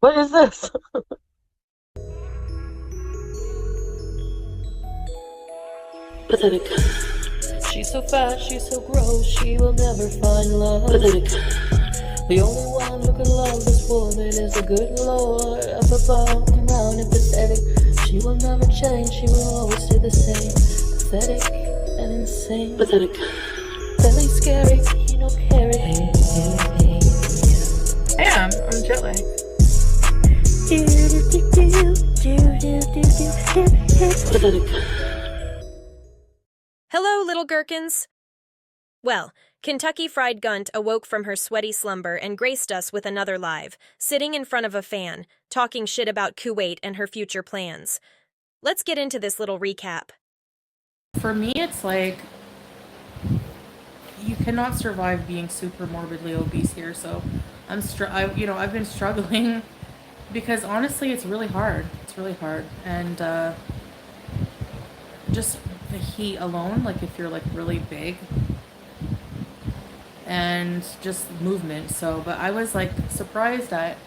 What is this? Pathetic. She's so fat, she's so gross, she will never find love. Pathetic. The only one who can love this woman is the good Lord up above, around and pathetic. She will never change, she will always stay the same. Pathetic and insane. Pathetic. Very scary, you know, carry. Damn, I'm jet lagged. Pathetic. Hello, little gherkins. Well, Kentucky Fried Gunt awoke from her sweaty slumber and graced us with another live, sitting in front of a fan, talking shit about Kuwait and her future plans. Let's get into this little recap. For me, it's like you cannot survive being super morbidly obese here. So I've been struggling because honestly, it's really hard. It's really hard, and just the heat alone, like if you're like really big, and just movement. So, but I was like surprised that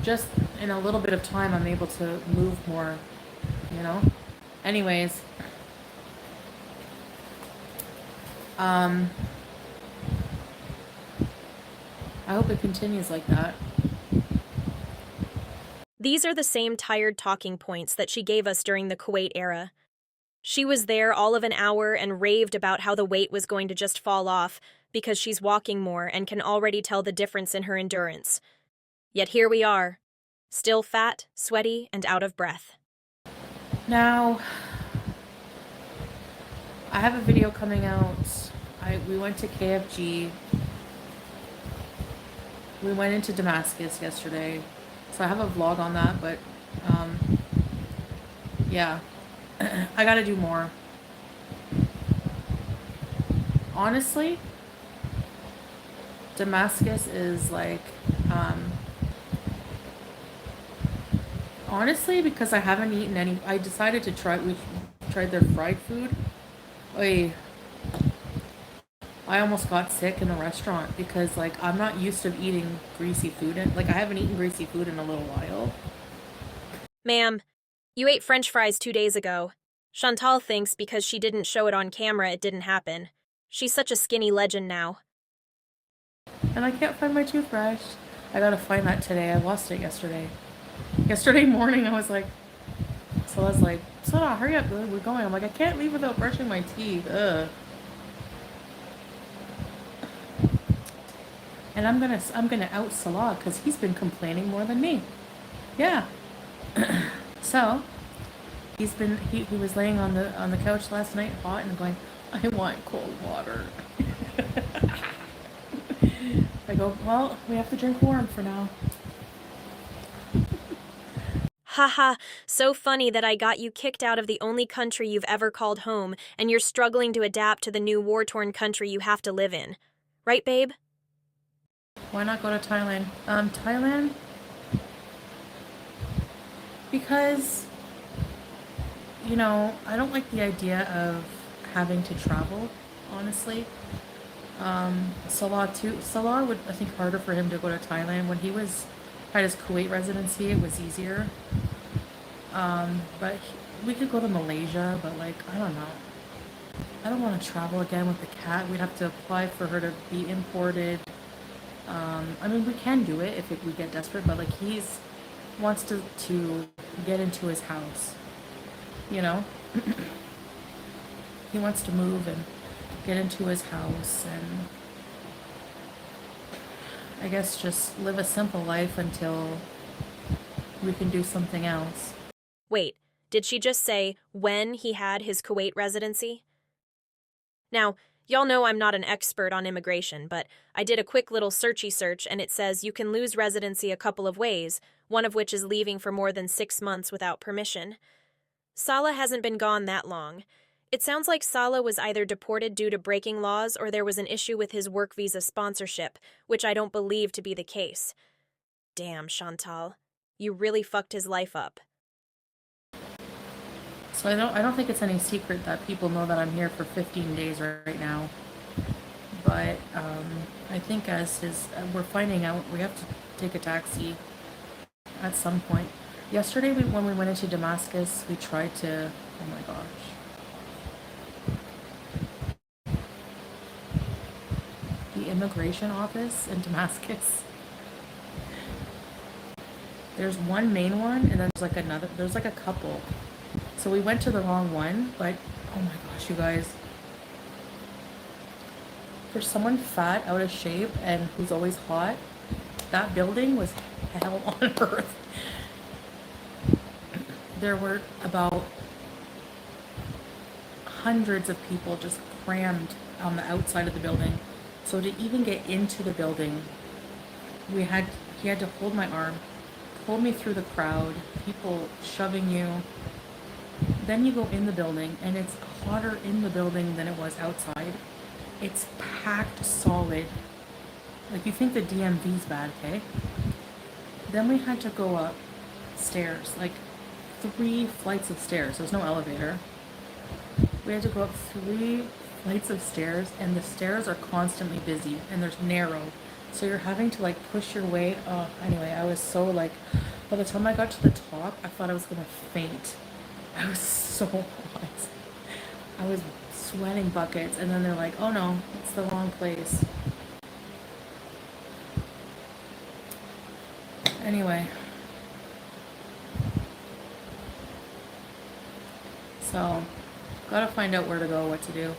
just in a little bit of time, I'm able to move more. You know. Anyways, um, I hope it continues like that. These are the same tired talking points that she gave us during the Kuwait era. She was there all of an hour and raved about how the weight was going to just fall off because she's walking more and can already tell the difference in her endurance. Yet here we are, still fat, sweaty, and out of breath. Now, I have a video coming out. We went to KFG. We went into Damascus yesterday. So I have a vlog on that, but yeah. I gotta do more. Honestly, Damascus is like, honestly, because I haven't eaten any, I decided to we tried their fried food. I almost got sick in the restaurant because like I'm not used to eating greasy food. Like I haven't eaten greasy food in a little while. Ma'am, you ate French fries 2 days ago. Chantal thinks because she didn't show it on camera it didn't happen. She's such a skinny legend now. And I can't find my toothbrush. I gotta find that today. I lost it yesterday. Yesterday morning I was like, Soda, hurry up, we're going. I'm like, I can't leave without brushing my teeth. Ugh. And I'm gonna out Salah because he's been complaining more than me. Yeah. So he was laying on the couch last night, hot, and going, I want cold water. I go, well, we have to drink warm for now. Haha, so funny that I got you kicked out of the only country you've ever called home, and you're struggling to adapt to the new war-torn country you have to live in. Right, babe? Why not go to Thailand? Thailand? Because, you know, I don't like the idea of having to travel, honestly. Salah would, I think, harder for him to go to Thailand. When he had his Kuwait residency, it was easier. But we could go to Malaysia, but like, I don't know. I don't want to travel again with the cat. We'd have to apply for her to be imported. I mean, we can do it if we get desperate, but like wants to get into his house, you know? He wants to move and get into his house and I guess just live a simple life until we can do something else. Wait, did she just say when he had his Kuwait residency? Now, y'all know I'm not an expert on immigration, but I did a quick little searchy search and it says you can lose residency a couple of ways, one of which is leaving for more than 6 months without permission. Salah hasn't been gone that long. It sounds like Salah was either deported due to breaking laws or there was an issue with his work visa sponsorship, which I don't believe to be the case. Damn, Chantal. You really fucked his life up. So I don't think it's any secret that people know that I'm here for 15 days right now. But I think we're finding out, we have to take a taxi at some point. Yesterday, when we went into Damascus, we tried to. Oh my gosh. The immigration office in Damascus. There's one main one, and then there's like another. There's like a couple. So we went to the wrong one, but oh my gosh, you guys. For someone fat, out of shape, and who's always hot, that building was hell on earth. There were about hundreds of people just crammed on the outside of the building. So to even get into the building, he had to hold my arm, pull me through the crowd, people shoving you. Then you go in the building, and it's hotter in the building than it was outside. It's packed solid. Like, you think the DMV's bad, okay? Then we had to go up stairs, like 3 flights of stairs. There's no elevator. We had to go up 3 flights of stairs, and the stairs are constantly busy, and there's narrow. So you're having to like push your way. Anyway, I was so like, by the time I got to the top, I thought I was gonna faint. I was so hot. I was sweating buckets, and then they're like, oh no, it's the wrong place. Anyway. So, gotta find out where to go, what to do.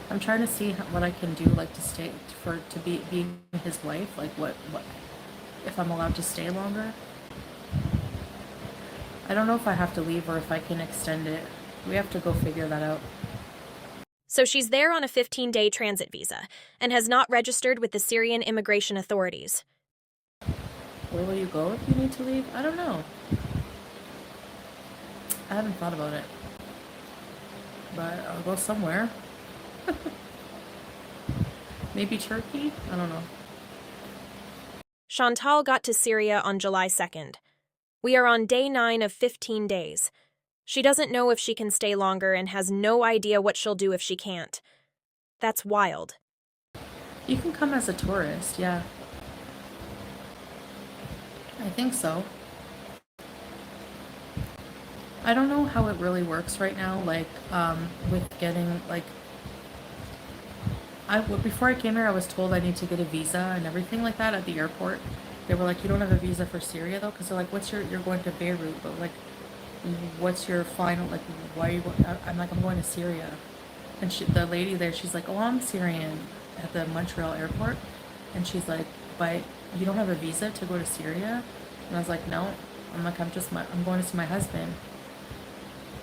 I'm trying to see what I can do, like to be his wife, like what if I'm allowed to stay longer. I don't know if I have to leave or if I can extend it. We have to go figure that out. So she's there on a 15-day transit visa and has not registered with the Syrian immigration authorities. Where will you go if you need to leave? I don't know. I haven't thought about it. But I'll go somewhere. Maybe Turkey? I don't know. Chantal got to Syria on July 2nd. We are on day 9 of 15 days. She doesn't know if she can stay longer and has no idea what she'll do if she can't. That's wild. You can come as a tourist, yeah. I think so. I don't know how it really works right now, like, with getting, like, before I came here, I was told I need to get a visa and everything like that at the airport. They were like, you don't have a visa for Syria, though? Because they're like, you're going to Beirut, but, like, what's your final, like, why are you going, I'm like, I'm going to Syria. And the lady there, she's like, oh, I'm Syrian at the Montreal airport. And she's like, but you don't have a visa to go to Syria? And I was like, no. I'm like, I'm going to see my husband.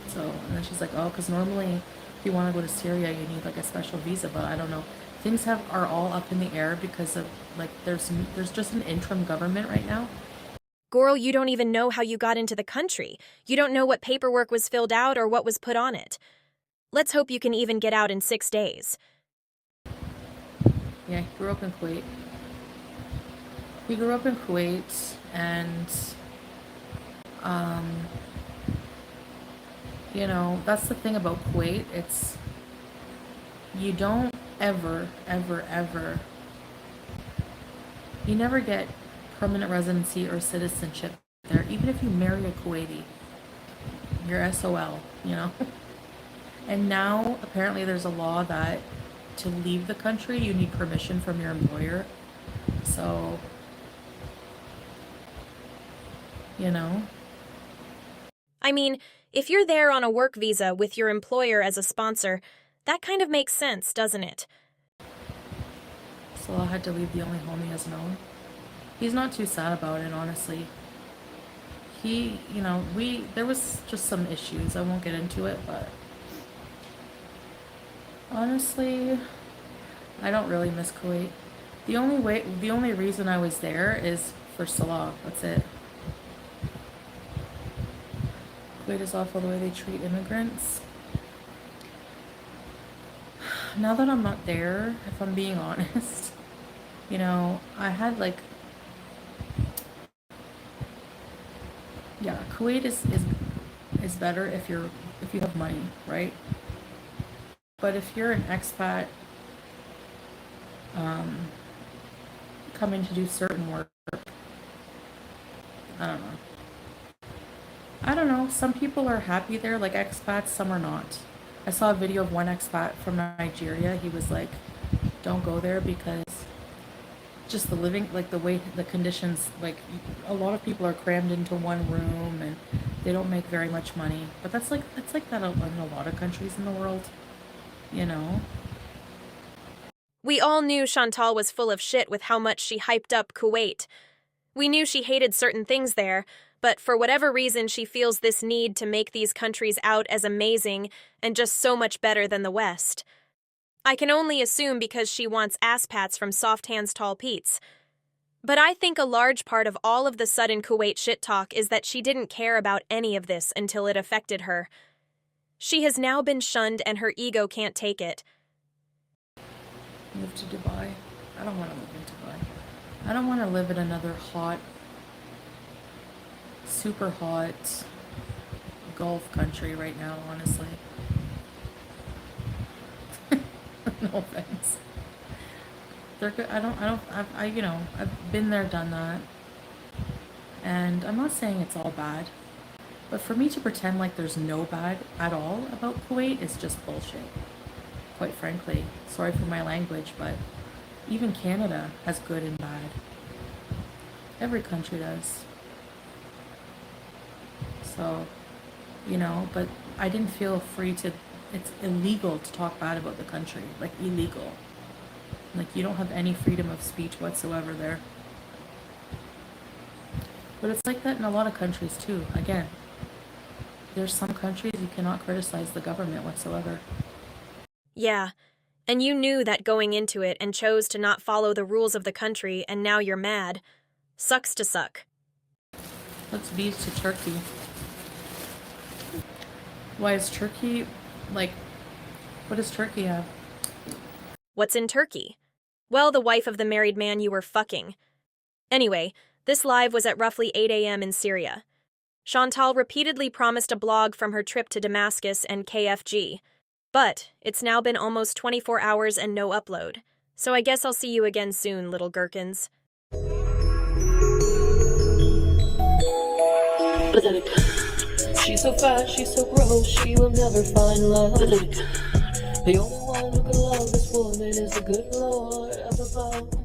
So, and then she's like, oh, because normally if you want to go to Syria, you need like a special visa, but I don't know. Things are all up in the air because of like, there's just an interim government right now. Girl, you don't even know how you got into the country. You don't know what paperwork was filled out or what was put on it. Let's hope you can even get out in 6 days. Yeah, he grew up in Kuwait. He grew up in Kuwait, and you know, that's the thing about Kuwait. It's, you don't ever, you never get permanent residency or citizenship there. Even if you marry a Kuwaiti, you're SOL, you know? And now, apparently there's a law that to leave the country, you need permission from your employer. So, you know? I mean, if you're there on a work visa with your employer as a sponsor, that kind of makes sense, doesn't it? So I had to leave the only home he has known. He's not too sad about it, honestly. He, you know, there was just some issues. I won't get into it, but honestly, I don't really miss Kuwait. The only reason I was there is for Salah. That's it. Kuwait is awful the way they treat immigrants. Now that I'm not there, if I'm being honest, you know, I had like, yeah, Kuwait is better if you have money, right? But if you're an expat, come in to do certain work. I don't know. I don't know. Some people are happy there, like expats, some are not. I saw a video of one expat from Nigeria. He was like, don't go there because just the living, like the way, the conditions, like a lot of people are crammed into one room and they don't make very much money. But that's like that in a lot of countries in the world, you know? We all knew Chantal was full of shit with how much she hyped up Kuwait. We knew she hated certain things there, but for whatever reason she feels this need to make these countries out as amazing and just so much better than the West. I can only assume because she wants ass pats from Soft Hands Tall Pete's. But I think a large part of all of the sudden Kuwait shit talk is that she didn't care about any of this until it affected her. She has now been shunned and her ego can't take it. Move to Dubai. I don't want to live in Dubai. I don't want to live in another hot, super hot Gulf country right now, honestly. No offense. They're good. I've been there, done that. And I'm not saying it's all bad. But for me to pretend like there's no bad at all about Kuwait is just bullshit. Quite frankly. Sorry for my language, but even Canada has good and bad. Every country does. So, but I didn't feel free to, it's illegal to talk bad about the country. Like, illegal. Like, you don't have any freedom of speech whatsoever there. But it's like that in a lot of countries too. Again, there's some countries you cannot criticize the government whatsoever. Yeah, and you knew that going into it and chose to not follow the rules of the country and now you're mad. Sucks to suck. Let's beat to Turkey. Why is Turkey, like, what does Turkey have? What's in Turkey? Well, the wife of the married man you were fucking. Anyway, this live was at roughly 8 a.m. in Syria. Chantal repeatedly promised a blog from her trip to Damascus and KFG. But it's now been almost 24 hours and no upload. So I guess I'll see you again soon, little gherkins. Pathetic. She's so fat, she's so gross, she will never find love. Pathetic. The only one who can love this woman is the good Lord up above.